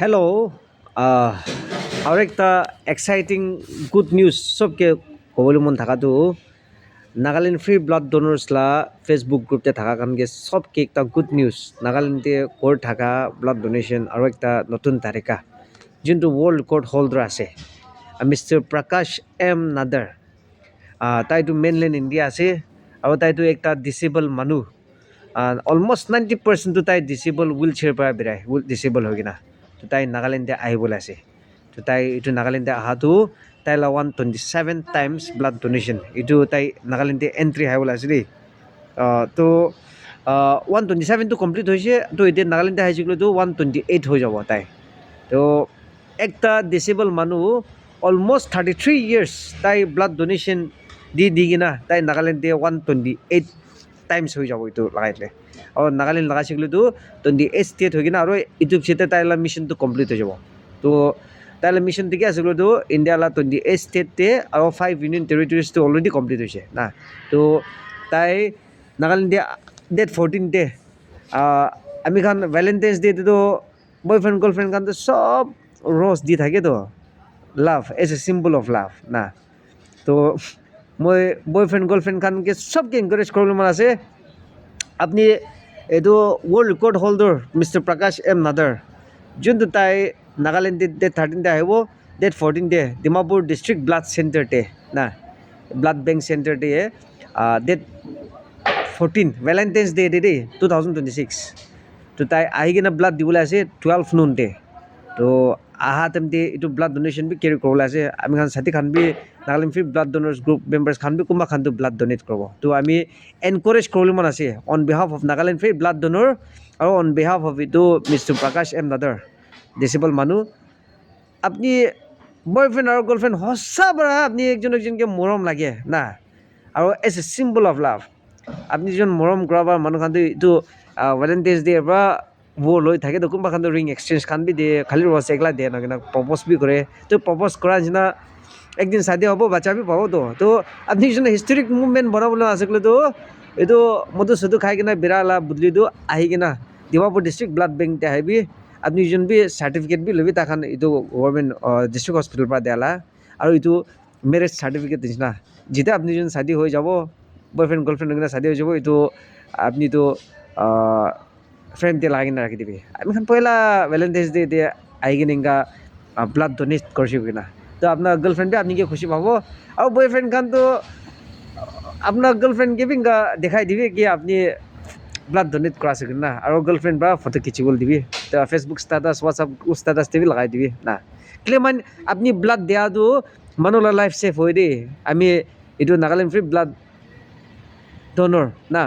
Hello আৰু একটা exciting good news সবকে ক'বলৈ মন থকাটো নাগালেণ্ড ফ্ৰী ব্লাড ডোনৰ্ছলা ফেচবুক গ্ৰুপতে থকা কাৰণকে সবকে একটা গুড নিউজ নাগালেণ্ডে কৰি থকা ব্লাড ডোনেশ্যন আৰু একটা নতুন তালিকা যোনটো ৱৰ্ল্ড ৰেকৰ্ড হোল্ডাৰ আছে মিষ্টাৰ প্ৰকাশ এম নাদাৰ তাইতো মেইনলেণ্ড ইণ্ডিয়া আছে আৰু তাইতো একটা ডিচেবল মানুহ অলমষ্ট 90% তাই ডিচেবল হুইল চেয়াৰ পৰা বেৰাই ডিচেবল হৈ কিনা তো তাই নাগালেণ্ডে আহিবলৈ আছে তো তাই এইটো নাগালেণ্ডে অহাটো তাইলা 127 টাইমছ ব্লাড ডোনেশ্যন এইটো তাই নাগালেণ্ডে এণ্ট্ৰি আহিবলৈ আছে দেই তো 127টো কমপ্লিট হৈছে তো এতিয়া নাগালেণ্ডে আহিছিলেতো 128 হৈ যাব তাই তো একটা ডিচেবল মানুহ অলমষ্ট 33 ইয়াৰ্ছ তাই ব্লাড ডোনেশ্যন দি কিনা তাই নাগালেণ্ডে 128 টাইমছ হৈ যাব এইটো লগাইলে আৰু নাগালেণ্ড লগাইছিলেতো 28 ষ্টেট হৈ কিনা আৰু এইটো পিছতে তাইলা মিছনটো কমপ্লিট হৈ যাব তো তাইলা মিছন ঠিকে আছিলেতো ইণ্ডিয়ালা 28 ষ্টেটতে আৰু 5 ইউনিয়ন টেৰিটৰিজটো অলৰেডি কমপ্লিট হৈছে না তো তাই নাগালেণ্ডে ডেট 14তে আমি খান ভেলেণ্টাইন্স ডেটো বয়ফ্ৰেণ্ড গাৰ্লফ্ৰেণ্ড খানতো চব ৰ'জ দি থাকেতো love as a symbol of love না তো মই বয়ফ্ৰেণ্ড গাৰ্লফ্ৰেণ্ড খানকে চবকে এনকাৰেজ কৰিবলৈ মন আছে আপুনি এইটো world record holder mister Prakash M another যোনটো তাই নাগালেণ্ডে ডেট 13তে আহিব ডেট 14তে ডিমাপুৰ ডিষ্ট্ৰিক্ট ব্লাড চেণ্টাৰতে না ব্লাড বেংক চেণ্টাৰতে ডেট 14 ভেলেণ্টাইন্স ডে দেই 2026 তো তাই আহি কিনে ব্লাড দিবলৈ আছে 12 নুনতে তো আহা তেমতে এইটো ব্লাড ডোনেশ্যন বি কেৰি কৰিবলৈ আছে আমি খান সাথী খান বি Nagaland free blood donors group members খান বি কোনোবা খানটো ব্লাড ডোনেট কৰিব তো আমি এনকাৰেজ কৰিবলৈ মন আছে on behalf of Nagaland free blood donor আৰু অন বিহাফ অফ এইটো mister Prakash M Nadar disable মানুহ আপুনি বয়ফ্ৰেণ্ড আৰু গাৰ্লফ্ৰেণ্ড সঁচা পৰা আপুনি একজনকে মৰম লাগে না আৰু as a symbol of love আপুনি যিজন মৰম কৰা বা মানুহ খানটো এইটো ভেলেণ্টাইন্স ডেৰ পৰা বোৰ লৈ থাকে তো কোনোবা খানটো ৰিং এক্সচেঞ্জ খান বি দিয়ে খালি ৰছ একলা দিয়ে নকিনা প্ৰপ'জ বি কৰে তো প্ৰপ'জ কৰা নিচিনা একদিন চাদি হ'ব বাচ্চা বি পাবতো তো আপুনি যিজন হিষ্টৰিক মুভমেণ্ট বনাবলৈ আছিলেতো এইটো মধু চধু খাই কিনে বিৰালা বুদলিটো আহি কিনা ডিমাপুৰ ডিষ্ট্ৰিক্ট ব্লাড বেংকতে আহিবি আপুনি যোন বি চাৰ্টিফিকেট বি ল'বি তাখান এইটো গভৰ্ণমেণ্ট ডিষ্ট্ৰিক্ট হস্পিটেলৰ পৰা দিয়ালা আৰু এইটো মেৰেজ চাৰ্টিফিকেট নিচিনা যেতিয়া আপুনি যোন চাদি হৈ যাব বয়ফ্ৰেণ্ড গাৰ্লফ্ৰেণ্ড কিনা চাদি হৈ যাব এইটো আপুনিতো ফ্ৰেমতে লগাই কিনে ৰাখি দিবি আমি খান পহিলা ভেলেণ্টাইন্স ডে এতিয়া আহি কিনে এনেকা ব্লাড ডোনেট কৰিছোঁ কিনা তো আপোনাৰ গাৰ্লফ্ৰেণ্ডে আপুনি খুচি পাব আৰু বয়ফ্ৰেণ্ড খানতো আপোনাৰ গাৰ্লফ্ৰেণ্ডকে বি এনেকা দেখাই দিবি কি আপুনি ব্লাড ডোনেট কৰা আছে না আৰু গাৰ্লফ্ৰেণ্ড বা ফটো খিচিবলৈ দিবি তো ফেচবুক ষ্টেটাছ হোৱাটছআপ ষ্টেটাছতে বি লগাই দিবি না কেলে মানে আপুনি ব্লাড দিয়াটো মানুহৰ লাইফ ছেভ হয় দেই আমি এইটো নাগালেণ্ড ফ্ৰী ব্লাড ডোনৰ না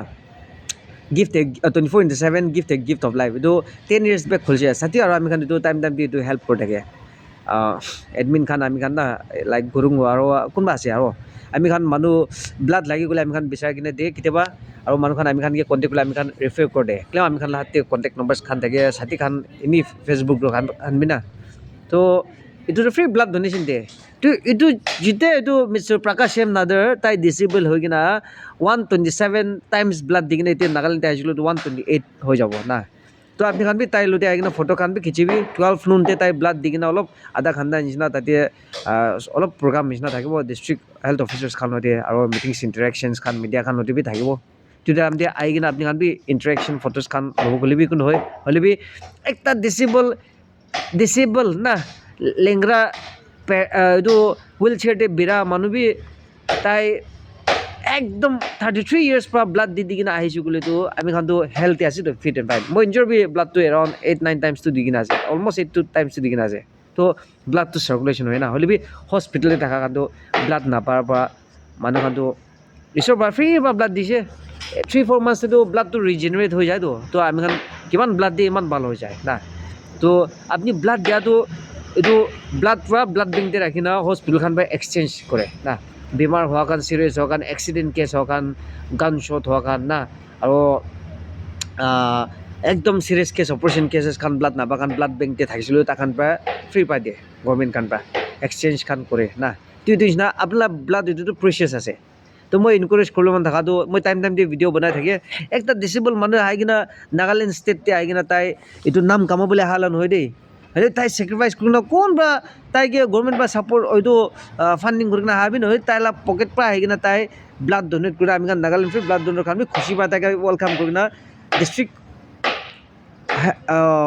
গিফ্ট 24/7 গিফ্ট অফ লাইফ এইটো 10 years বেক খুলিছে চাতি আৰু আমি খান এইটো টাইম দি এইটো হেল্প কৰি থাকে এডমিন খান আমি খান না লাইক গুৰুং আৰু কোনোবা আছে আৰু আমি খান মানুহ ব্লাড লাগি গ'লে আমি খান বিচাৰি কিনে দিয়ে কেতিয়াবা আৰু মানুহ খান আমি খানকে কণ্টেক্ট কৰিলে আমি খান ৰেফাৰ কৰি দিয়ে কিয় আমি খান হাতে কণ্টেক্ট নম্বৰ্ছ খান থাকে চাতি খান এনেই ফেচবুক খান আনবি না তো এইটোতো ফ্ৰী ব্লাড ডোনেশ্যন দিয়ে তো এইটো যেতিয়া এইটো মিষ্টাৰ প্ৰকাশ এম নাদাৰ তাই ডিচেবল হৈ কিনা 127 টাইমছ ব্লাড দি কিনে এতিয়া নাগালেণ্ডে আহিছিলোঁ 128 হৈ যাব না তো আপুনি খান বি তাই লুতে আহি কিনে ফটো খান বি খিচিবি 12 নুনতে তাই ব্লাড দি কিনে অলপ আধা ঘণ্টা নিচিনা তাতে অলপ প্ৰগ্ৰাম নিচিনা থাকিব ডিষ্ট্ৰিক্ট হেল্থ অফিচাৰ্ছ খান সৈতে আৰু মিটিংছ ইণ্টাৰেকশ্যনছ খান মিডিয়া খান সৈতে বি থাকিব তেতিয়া আমি আহি কিনে আপুনি খান বি ইণ্টাৰেকশ্যন ফটোজ খান ল'ব গ'লে বি কোনো হয় হ'লে বি একটা ডিচেবল না লেংৰা এইটো হুইল চেয়াৰতে বিৰা মানুহ বি তাই একদম 33 years পৰা ব্লাড দি কিনে আহিছোঁ বুলিতো আমি খানতো হেল্থি আছোঁ তো ফিট এণ্ড ফাইন মই নিজৰ বি ব্লাডটো এৰাউণ্ড 8-9 টাইমছটো দি কিনে আছে অলমষ্ট 8 টাইমছটো দি কিনে আছে তো ব্লাডটো চাৰ্কুলেশ্যন হয় না হ'লে বি হস্পিটেলতে থকা খানতো ব্লাড নাপাৰ পৰা মানুহ খানতো ঈশ্বৰৰ পৰা ফ্ৰী পৰা ব্লাড দিছে 3-4 মান্থছতো ব্লাডটো ৰিজেনেৰেট হৈ যায়তো তো আমি খান কিমান ব্লাড দিয়ে ইমান ভাল হৈ যায় না তো আপুনি ব্লাড দিয়াটো এইটো ব্লাড পৰা ব্লাড বেংকতে ৰাখি না হস্পিটেল খান পৰা এক্সচেঞ্জ কৰে না বেমাৰ হোৱা কাৰণ চিৰিয়াছ হোৱা কাৰণ এক্সিডেণ্ট কেছ হোৱা কাৰণ গান শ্বট হোৱা কাৰণ না আৰু একদম চিৰিয়াছ কেছ অপাৰেশ্যন কেছেছ খান ব্লাড নাপা কাৰণ ব্লাড বেংকতে থাকিছিলোঁ তাখান পৰা ফ্ৰী পাই দিয়ে গভৰ্ণমেণ্ট খান পৰা এক্সচেঞ্জ খান কৰে না তো এইটো নিচিনা আপোনাৰ ব্লাড এইটোতো প্ৰেচিয়াছ আছে তো মই এনকাৰেজ কৰিলোঁ মানে থকাটো মই টাইম দি ভিডিঅ' বনাই থাকে একটা ডিচেবল মানুহ আহি কিনা নাগালেণ্ড ষ্টেটতে আহি কিনা তাই এইটো নাম কামাবলৈ অহা নহয় দেই হলে তাই স্যাক্রিফাইস কৰি না কোনবা তাইকে গভৰ্নমেন্ট বা সাপোৰ্ট হয়তো ফান্ডিং কৰি না হাবি নহয় তাইলা পকেট পৰা আহি কিনা তাই ব্লাড ডোনেট কৰি আমি নাগালেণ্ড ফ্ৰি ব্লাড ডোনেট আমি খুশি পাই তাকে ওয়েলকাম কৰি না ডিস্ট্রিক্ট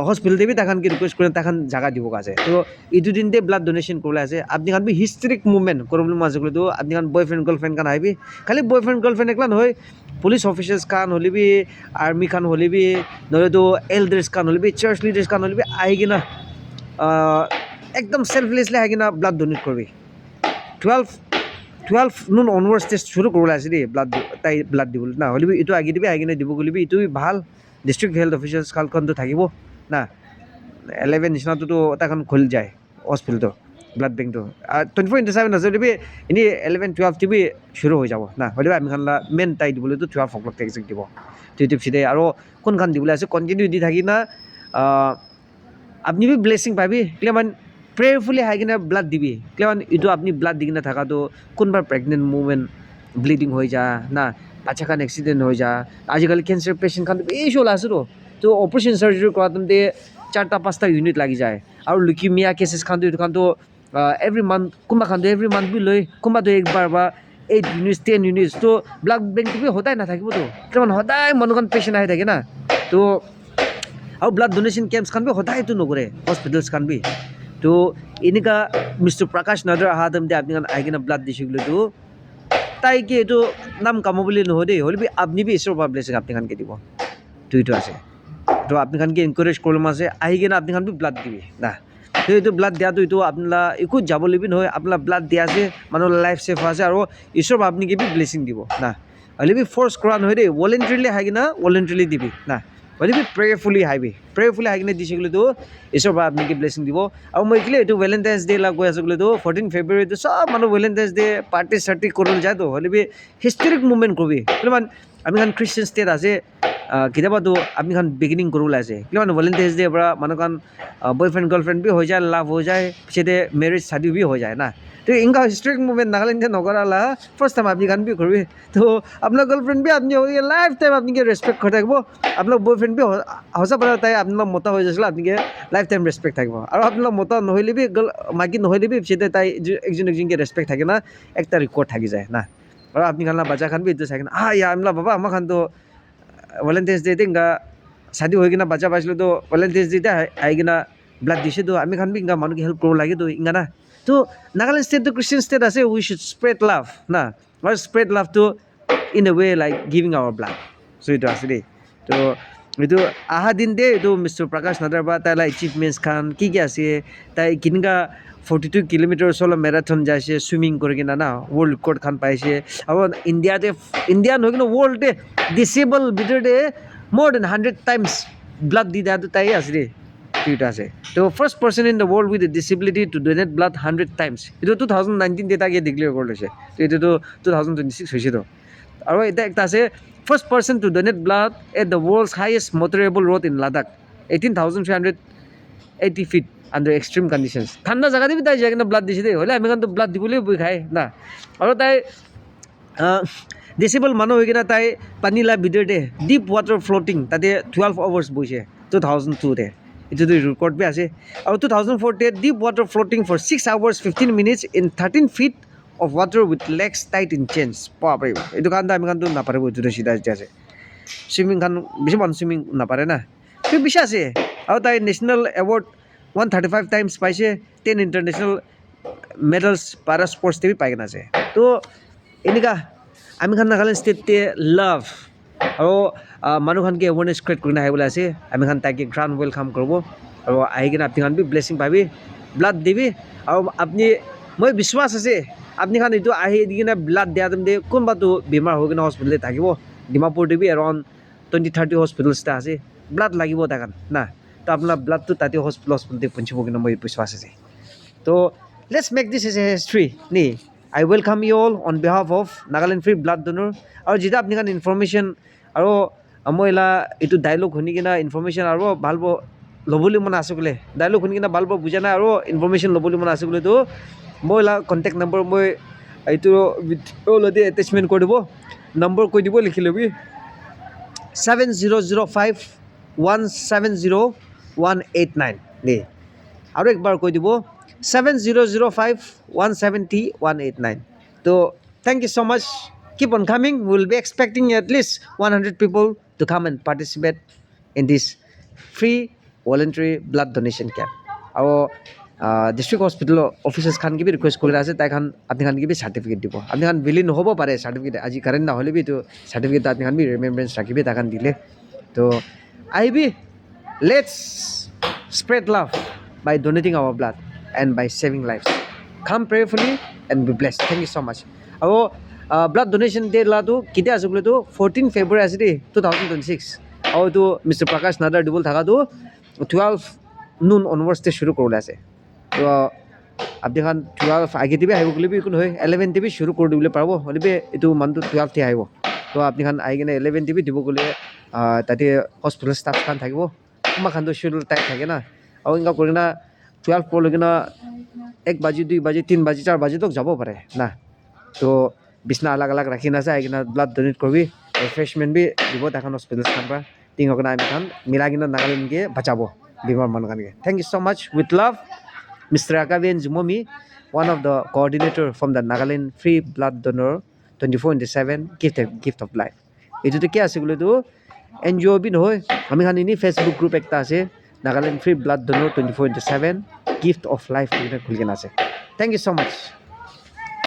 হস্পিটেল দেবি তাখান কি রিকোয়েস্ট করে তাখান জায়গা দিব আছে তো এই দুদিন দিয়ে ব্লাড ডোনেশন করলে আছে আপনি খান বি হিস্ট্রিক মুভমেন্ট করবলে মাঝে করে তো আপনি খান বয়ফ্রেন্ড গার্লফ্রেন্ড খান আইবি খালি বয়ফ্রেন্ড গার্লফ্রেন্ড একলা নহয় পুলিশ অফিসার্স খান হলিবি আর্মি খান হলিবি নহলে তো এল্ডার্স খান হলিবি চার্চ লিডার্স খান হলিবি আহি কিনা একদম সেলফলেসলি আহি কিনা ব্লাড ডোনেট করবি 12 নুন অনওয়ার্ডস টেস্ট শুরু করলে আছে দেই ব্লাড তাই ব্লাড দিবলৈ না হলিবি এইটো আগে দিবি আহি কিনে দিব গলিবি এইটো ভাল ডিস্ট্রিক্ট হেলথ অফিসার্স খালখনতো থাকিব না 11 নিচিনাটোতো তাখন খুলি যায় হস্পিটেলটো ব্লাড বেংকটো 24/7 আছে দিবি এনে 11-12 টিবি শুরু হৈ যাব না হলিবি আমি খানলা মেন তাই দিবলৈতো 12 o'clock এক্সাক্ট দিব টিউটিপ সিদে আৰু কোনখান দিবলৈ আছে কন্টিনিউ দি থাকি না আপনি বি ব্লেসিং পাবি ক্লেমান প্রেয়ারফুলি হাই কিনা ব্লাড দিবি ক্লেমান এইটো আপনি ব্লাড দি কিনা থাকাটো কোনবা প্রেগনেন্ট মুমেন ব্লিডিং হৈ যা না বাচ্চা খান এক্সিডেন্ট হৈ যা আজিকালি ক্যান্সার পেশেন্ট খান বেশি ওলা আছে তো অপারেশন সার্জারি কৰাতে 4-5টা ইউনিট লাগি যায় আৰু লিউকিমিয়া কেসেস খান এইটো খানতো এভৰি মান্থ কোনবা খান এভৰি মান্থ বি লৈ কোনবাটো একবাৰ বা 8 ইউনিটস 10 ইউনিটস তো ব্লাড বেংক বি হদাই নাথাকিব তো কাৰণ সদায় মনখন পেশেন্ট আহি থাকে না তো আৰু ব্লাড ডোনেশন ক্যাম্পস খান বি সদায়তো নকৰে হস্পিটেলস খান বি তো এনেকা মিস্টার প্রকাশ নাদার আহাদম দে আপনি আহি কিনা ব্লাড দিছিগুলো তো তাই কি এইটো নাম কামো বুলি নহয় দেই হলে আপনি বি ঈশ্বৰৰ পৰা ব্লেছিং আপনি খানকে দিব তো এইটো আছে তো আপনি খানকে এনকারেজ করলাম আছে আহি কিনা আপনি খান বি ব্লাড দিবি না তো এইটো ব্লাড দিয়াটো এইটো আপনার একো যাব লিবি নহয় আপনার ব্লাড দিয়া আছে মানুহৰ লাইফ সেভ আছে আৰু ঈশ্বৰৰ পৰা আপনি কি বি ব্লেছিং দিব না হলে বি ফোৰ্স কৰা নহয় দেই ভলেন্টাৰিলি আহি কিনা ভলেন্টাৰিলি দিবি না হলে বি প্ৰেয়াৰফুলি আহি কিনে দিছিগুলো তো ঈশ্বৰৰ পৰা আপনি কি ব্লেছিং দিব আৰু মই এইটো এইটো ভেলেন্টাইন্স ডে লাগ গৈ আছো তো 14 ফেব্ৰুৱাৰী তো সব মানুহ ভেলেন্টাইন্স ডে পার্টি সার্টি করলে যায় তো হলে বি হিস্টরিক মুভমেন্ট করবি কিমান আমি খান খ্রিস্টান স্টেট আছে কেতিয়াবাতো আপনি খান বিগিনিং কৰিবলৈ আছে কিমান ভেলেন্টাইন্স ডে পৰা মানুহ খান বয়ফ্রেন্ড গার্লফ্রেন্ড বি হৈ যায় লাভ হৈ যায় পিছতে মেরেজ শাদি বি হৈ যায় না তো ইনকা হিস্ট্রিক মুভমেন্ট নাগালেন্ডে নকৰালা ফার্স্ট টাইম আপনি খান বি করবি তো আপনার গার্লফ্রেন্ড বি আপনি লাইফ টাইম আপনি রেসপেক্ট করে থাকবো আপনার বয়ফ্রেন্ড বি সঁচা পৰা তাই আপনাৰ মতা হৈ যাইছিল আপনি লাইফ টাইম ৰেসপেক্ট থাকিব আৰু আপনার মতা নহলে বি মাইকী নহলে বি পিছতে তাই একজনকে রেসপেক্ট থাকে না একটা রেকর্ড থাকি যায় না আৰু আপনি খান বাচ্চা খান বি এইটো চাই কিনা ইয়া আমলা বাবা আমার খান তো ভেলেন্টাইন্স ডে ইনকা শাদি হৈ কিনা বাচ্চা পাইছিলো তো ভেলেন্টাইন্স ডে আহি কিনা ব্লাড দিছে তো আমি খান বি ইনকা মানুহকে হেল্প কৰিব লাগে তো ইনকা না তো নাগালেণ্ড স্টেট তো খ্রিস্টান স্টেট আছে উই শুড স্প্রেড লাভ না আর স্প্রেড লাভ তো in a way like giving hour blood so এইটো আছে দেই তো এইটো আহা দিন দে এইটো মিস্টার প্রকাশ নাদার বা তাইলা এচিভমেন্টস খান কি আছে তাই কিনকা 42 কিলোমিটার চলো ম্যারাথন যাইছে সুইমিং করে কিনা না ওয়ার্ল্ড রেকর্ড খান পাইছে আৰু ইন্ডিয়া নহয় কিন্তু ওয়াৰ্ল্ডে ডিসেবল ভিতৰতে মোর দেন 100 টাইমস ব্লাড দি দিয়াটো তাই আছে দেই এইটো আছে তো first person in the world with disability two donate blood 100 Times এইটো 2019 ডে তাকে ডিক্লেয়ার করে লৈছে তো এইটোতো 2026 হৈছে তো আৰু এটা একটা আছে first person to donate blood at the world's highest motorable road in Ladakh 18,380 feet under extreme conditions ঠান্ডা জায়গা দিবি তাই যাই কিনে ব্লাড দিছে দেই হলে আমি কিন্তু ব্লাড দিবলৈ বই খাই না আৰু তাই ডিসেবল মানুহ হৈ কিনে তাই পানীলা ভিতৰতে ডিপ ৱাটাৰ ফ্লোটিং তাতে 12 আৱাৰ্ছ বহিছে 2002 তে এইটোতো ৰেকৰ্ড বি আছে আৰু 2004 deep water floating for 6 hours 15 minutes in 13 feet of water with legs tied in chains বাপৰে এইটো কাৰণ আমি কিন্তু নাপাৰিব এইটো চিধা আছে সুইমিং খান বেছি মানুহ সুইমিং নাপাৰে না তো বেছি আছে আৰু তাই নেশ্যনেল এৱাৰ্ড 135 টাইমছ পাইছে 10 ইণ্টাৰনেশ্যনেল মেডেলছ পাৰা স্পৰ্টছ বি পাই কিনে আছে তো এনেকুৱা আমি খান নাগালেণ্ড ষ্টেটে লাভ আৰু মানুহখনকে এৱাৰনেছ ক্ৰিয়েট কৰি আহিবলৈ আছে আমি খান তাইকে গ্ৰাণ্ড ৱেলকাম কৰিব আৰু আহি কিনে আপুনি খান বি ব্লেছিং পাবি ব্লাড দিবি আৰু আপুনি মই বিশ্বাস আছে আপনি খান এইটো আহি দি কিনে ব্লাড দিয়া দে কোনোবাটো বেমাৰ হৈ কিনে হস্পিটেলত থাকিব ডিমাপুৰ দিবি এৰাউণ্ড 20-30 হস্পিটেলছ আছে ব্লাড লাগিব তাকান না তো আপোনাৰ ব্লাডটো তাতে হস্পিটেলতে পঞ্চিব কিনে মই বিশ্বাস আছে তো let's make this as a history নি I welcome you all on behalf of Nagaland free blood donor আৰু যেতিয়া আপুনি খান ইনফৰমেশ্যন আৰু মই এইটো ডাইলগ শুনি কিনে ইনফৰমেশ্যন আৰু ভাল ল'বলৈ মন আছে বোলে ডাইলগ শুনি কিনে ভাল বুজা নাই আৰু ইনফৰমেশ্যন ল'বলৈ মন আছে বোলেতো মই কণ্টেক্ট নম্বৰ মই এইটো ভিডিঅ'লতে এটেচমেণ্ট কৰি দিব নম্বৰ কৈ দিব লিখি ল'বি 7005170189 দেই আৰু একবাৰ কৈ দিব 7005170189 তো thank you so much keep on coming we'll be expecting at least 100 people to come and participate in this free voluntary blood donation camp আৰু ডিষ্ট্ৰিক্ট হস্পিটেলৰ অফিচাৰ্ছ খান কি ৰিকুৱেষ্ট কৰি আছে তাই খান আপুনি খান কি চাৰ্টিফিকেট দিব আপুনি খান বিলি নহ'ব পাৰে চাৰ্টিফিকেট আজি কাৰেণ্ট নহ'লে বি তো চাৰ্টিফিকেট আপুনি খান বি ৰিমেম্বাৰেঞ্চ ৰাখিবি তাই খান দিলে তো আহিবি let's spread love by donating our blood and by saving lives come prayerfully and be blessed thank you so much আৰু blood donation day লাটো কেতিয়া আছে বোলে তো 14 ফেব্ৰুৱাৰী আছে দেই 2026 আৰু এইটো মিষ্টাৰ প্ৰকাশ নাদাৰ ডিবল থাকাটো 12 noon onwards তে শুরু করলে আছে তো আপনি খান 12 আগে দিবি আহিব বুলি একো নহয় 11 দিবি শুরু কৰি দিবলৈ পাৰিব হ'লে এইটো মানটো 12 তে আহিব তো আপুনি খান আহি কিনে 11 দিবি দিব গ'লে তাতে হস্পিটেল ষ্টাফ খান থাকিব কোনোবা খানটো শিডিউল টাইপ থাকে না আৰু এনেকুৱা কৰি কিনে 12 পৰলৈ কিনে 1 বাজি 2 বাজি 3 বাজি 4 বাজি তক যাব পাৰে না তো বিছনা আলাগ আলাগ ৰাখি নাযায় কিনে ব্লাড ডোনেট কৰিবি ৰিফ্ৰেছমেণ্ট বি দিব তাখন হস্পিটেল খান পৰা টিঙক না আমি খান মিলাই কিনে নাগালেণ্ডকে বাঁচাব বিমাৰ মানুহ কাৰণে thank you so much with love Mr. Akavian Jumomi one of the coordinator from the Nagaland free blood donor 24/7 gift of life এইটো কি আছে বলে তো এনজিও বি নহয় আমি খান ইনি ফেসবুক গ্ৰুপ একটা আছে Nagaland free blood donor 24/7 gift of life খুলি কেনে আছে thank you so much